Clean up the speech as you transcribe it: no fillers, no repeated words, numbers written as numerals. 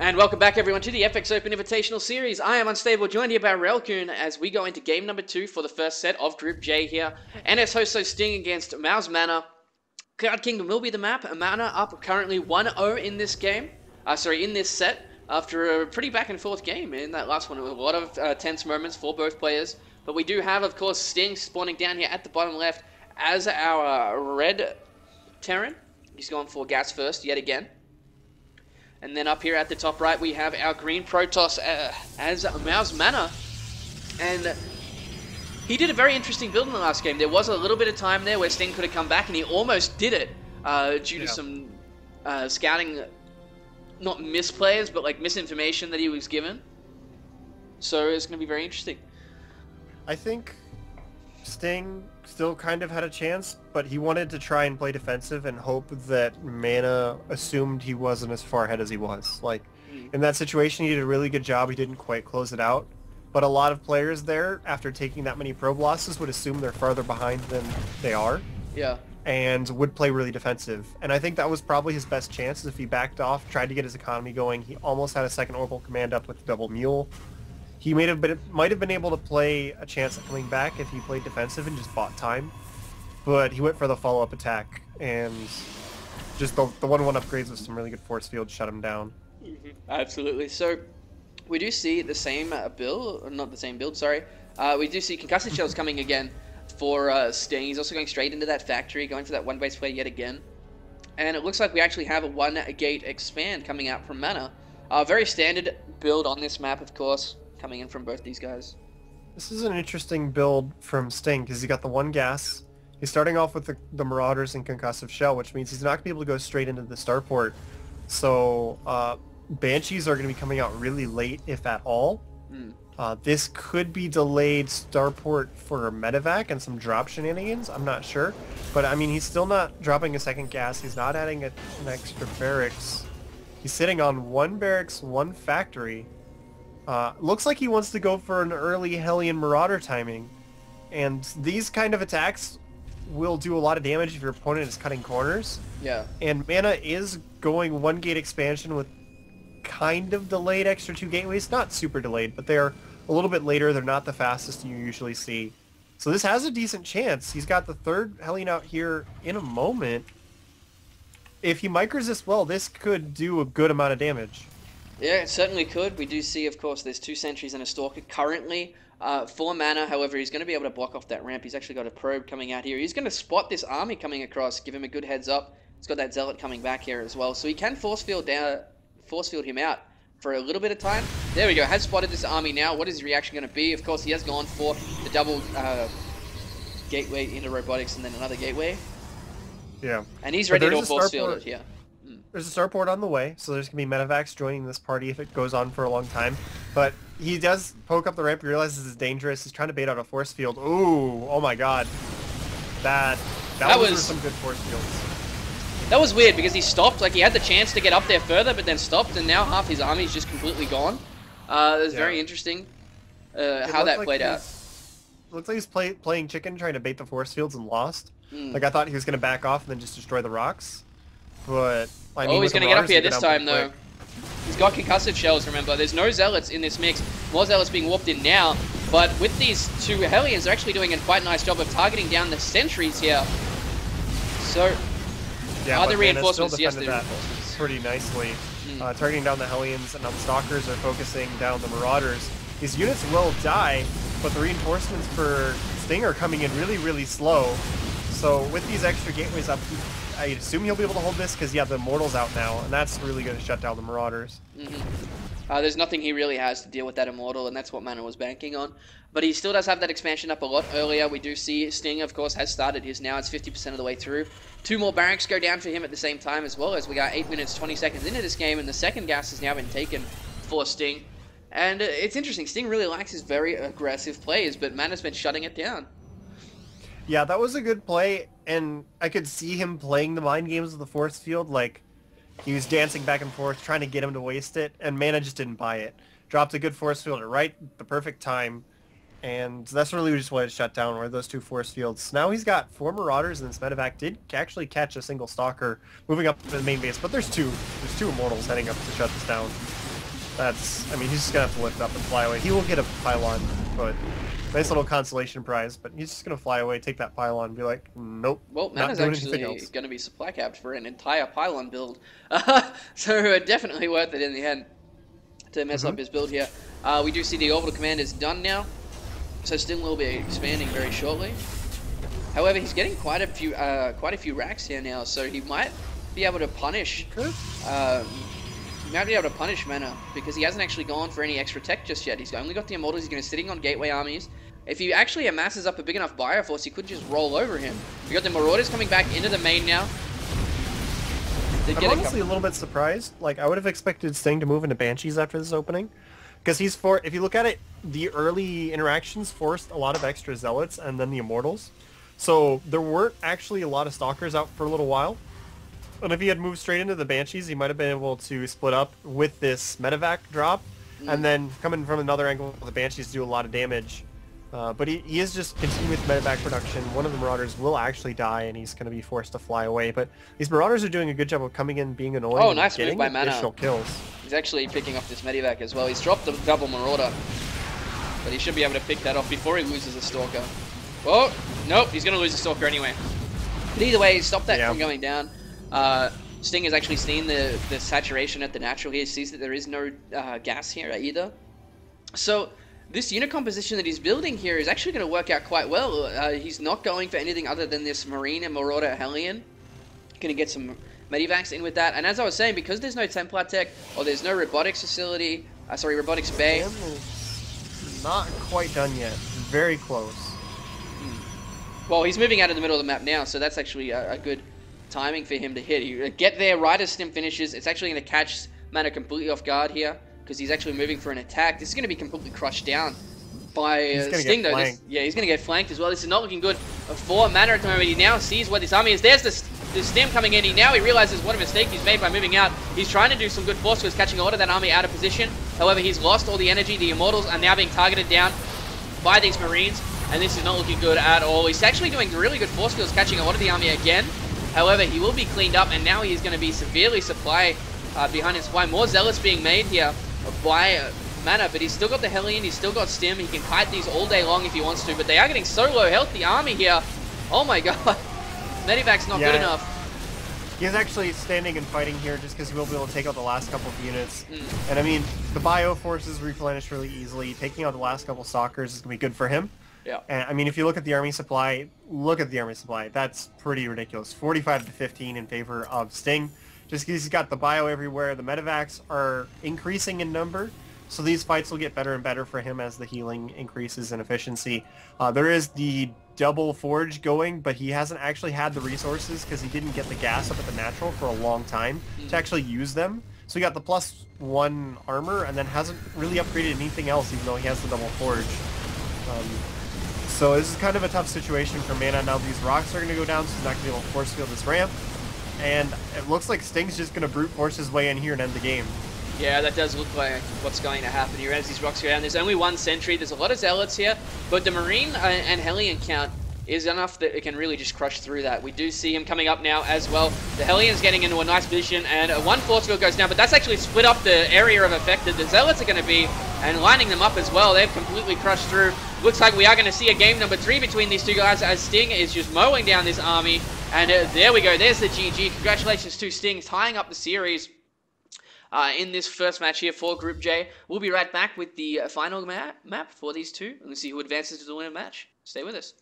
And welcome back everyone to the FX Open Invitational Series. I am Unstable, joined here by Relkun as we go into game number 2 for the first set of Group J here. NSHSting against mouzMana. Cloud Kingdom will be the map. Mana up currently 1-0 in this game. In this set. After a pretty back and forth game in that last one. A lot of tense moments for both players. But we do have, of course, Sting spawning down here at the bottom left as our red Terran. He's going for gas first yet again. And then up here at the top right, we have our green Protoss as mouzMana. And he did a very interesting build in the last game. There was a little bit of time there where Sting could have come back, and he almost did it due to some scouting, not misplays, but like misinformation that he was given. So it's going to be very interesting. I think Sting still kind of had a chance, but he wanted to try and play defensive and hope that Mana assumed he wasn't as far ahead as he was. Like, in that situation, he did a really good job. He didn't quite close it out. But a lot of players there, after taking that many probe losses, would assume they're farther behind than they are. Yeah. And would play really defensive. And I think that was probably his best chance if he backed off, tried to get his economy going. He almost had a second orbital command up with the double mule. He might have been able to play a chance at coming back if he played defensive and just bought time. But he went for the follow-up attack, and just the 1-1 upgrades with some really good force fields shut him down. Absolutely. So we do see the same build, not the same build, sorry. We do see concussive shells coming again for Sting. He's also going straight into that factory, going for that one base play yet again. And it looks like we actually have a 1-gate expand coming out from Mana. Very standard build on this map, of course, coming in from both these guys. This is an interesting build from Sting, because he got the 1 gas. He's starting off with the Marauders and Concussive Shell, which means he's not going to be able to go straight into the starport. So Banshees are going to be coming out really late, if at all. This could be delayed starport for medevac and some drop shenanigans, I'm not sure. But I mean, he's still not dropping a second gas, he's not adding an extra barracks. He's sitting on 1 barracks, 1 factory. Looks like he wants to go for an early Hellion Marauder timing. And these kind of attacks will do a lot of damage if your opponent is cutting corners. Yeah. And Mana is going 1-gate expansion with kind of delayed extra 2 gateways. Not super delayed, but they're a little bit later. They're not the fastest you usually see. So this has a decent chance. He's got the 3rd Hellion out here in a moment. If he mic resists well, this could do a good amount of damage. Yeah, it certainly could. We do see, of course, there's 2 sentries and a stalker currently for Mana. However, he's going to be able to block off that ramp. He's actually got a probe coming out here. He's going to spot this army coming across, give him a good heads up. He's got that zealot coming back here as well, so he can force field him out for a little bit of time. There we go. Has spotted this army now. What is his reaction going to be? Of course, he has gone for the double gateway into robotics and then another gateway. Yeah. And he's ready to force field it. Yeah. There's a starport on the way, so there's going to be medevacs joining this party if it goes on for a long time. But he does poke up the ramp, he realizes it's dangerous, he's trying to bait out a force field. Ooh, oh my god. That was some good force fields. That was weird, because he stopped, like he had the chance to get up there further, but then stopped, and now half his army is just completely gone. It was very interesting how that played out. It looked like he's playing chicken, trying to bait the force fields and lost. Like I thought he was going to back off and then just destroy the rocks. But I mean, he's going to get up here this time, though. He's got concussive shells, remember. There's no zealots in this mix. More zealots being warped in now. But with these 2 Hellions, they're actually doing a quite nice job of targeting down the sentries here. So, yeah, are the reinforcements? Yes, the that reinforcements. Pretty nicely. Targeting down the Hellions, and now the Stalkers are focusing down the Marauders. These units will die, but the reinforcements for Sting are coming in really, really slow. So with these extra gateways up, I assume he'll be able to hold this because, yeah, the Immortal's out now, and that's really going to shut down the Marauders. There's nothing he really has to deal with that Immortal, and that's what Mana was banking on. But he still does have that expansion up a lot earlier. We do see Sting, of course, has started his now. It's 50% of the way through. 2 more barracks go down for him at the same time as well, as we got 8 minutes, 20 seconds into this game, and the 2nd gas has now been taken for Sting. And it's interesting. Sting really likes his very aggressive plays, but Mana's been shutting it down. Yeah, that was a good play, and I could see him playing the mind games with the force field. Like, he was dancing back and forth, trying to get him to waste it, and Mana just didn't buy it. Dropped a good force field at the perfect time, and that's really just what it shut down, were those 2 force fields. Now he's got 4 Marauders, and this medevac did actually catch a single Stalker moving up to the main base, but there's two Immortals heading up to shut this down. That's, I mean, he's just gonna have to lift up and fly away. He will get a pylon, but nice little consolation prize, but he's just gonna fly away, take that pylon, and be like, nope, Well, not Mana's doing actually anything else. going to be supply capped for an entire pylon build. So definitely worth it in the end to mess up his build here. We do see the orbital command is done now, so Sting will be expanding very shortly. However, he's getting quite a few racks here now, so he might be able to punish. Might be able to punish Mana because he hasn't actually gone for any extra tech just yet. He's only got the Immortals. He's going to be sitting on Gateway armies. If he actually amasses up a big enough Bioforce, he could just roll over him. We got the Marauders coming back into the main now. I'm honestly a little bit surprised. Like, I would have expected Sting to move into Banshees after this opening. Because if you look at it, the early interactions forced a lot of extra Zealots and then the Immortals. So there weren't actually a lot of Stalkers out for a little while. And if he had moved straight into the Banshees, he might have been able to split up with this Medevac drop. And then coming from another angle, the Banshees do a lot of damage. But he is just continuing with Medevac production. One of the Marauders will actually die, and he's going to be forced to fly away. But these Marauders are doing a good job of coming in, being annoying, and nice getting move by additional Mana. kills. He's actually picking off this Medevac as well. He's dropped the double Marauder, but he should be able to pick that off before he loses a Stalker. Oh, nope, he's going to lose a Stalker anyway. But either way, stop that from going down. Sting has actually seen the saturation at the natural here. He sees that there is no gas here either. So this unit composition that he's building here is actually going to work out quite well. He's not going for anything other than this Marine and Marauder Hellion. Going to get some Medivacs in with that. And as I was saying, because there's no Templar tech, or there's no robotics facility, robotics bay. Not quite done yet. Very close. Well, he's moving out of the middle of the map now, so that's actually a good timing for him to hit. You get there right as Stim finishes. It's actually going to catch Mana completely off guard here, because he's actually moving for an attack. This is going to be completely crushed down by Sting, though. Yeah, he's going to get flanked as well. This is not looking good for Mana at the moment. He now sees where this army is. There's the Stim coming in. He realizes what a mistake he's made by moving out. He's trying to do some good force skills, catching a lot of that army out of position. However, he's lost all the energy. The Immortals are now being targeted down by these Marines, and this is not looking good at all. He's actually doing really good force skills, catching a lot of the army again. However, he will be cleaned up, and now he's going to be severely behind his supply. More Zealots being made here by Mana, but he's still got the Hellion, he's still got Stim. He can kite these all day long if he wants to, but they are getting so low health, the army here. Oh my god. Medivac's not good enough. He's actually standing and fighting here just because he will be able to take out the last couple of units. And I mean, the bio forces replenish really easily. Taking out the last couple Stalkers is going to be good for him. Yeah. And I mean, if you look at the army supply, That's pretty ridiculous. 45 to 15 in favor of Sting. Just because he's got the bio everywhere. The Medivacs are increasing in number. So these fights will get better and better for him as the healing increases in efficiency. There is the double forge going, but he hasn't actually had the resources because he didn't get the gas up at the natural for a long time to actually use them. So he got the +1 armor and then hasn't really upgraded anything else, even though he has the double forge. So this is kind of a tough situation for Mana. Now these rocks are going to go down, so he's not going to be able to force field this ramp. And it looks like Sting's just going to brute force his way in here and end the game. Yeah, that does look like what's going to happen here as these rocks go down. There's only one sentry. There's a lot of Zealots here, but the Marine and Hellion count is enough that it can really just crush through that. We do see him coming up now as well. The Hellion's getting into a nice position, and one force field goes down, but that's actually split up the area of effect that the Zealots are going to be, and lining them up as well. They've completely crushed through. Looks like we are going to see a game number 3 between these two guys as Sting is just mowing down this army. And there we go. There's the GG. Congratulations to Sting, tying up the series in this first match here for Group J. We'll be right back with the final map for these two. And we'll see who advances to the winner match. Stay with us.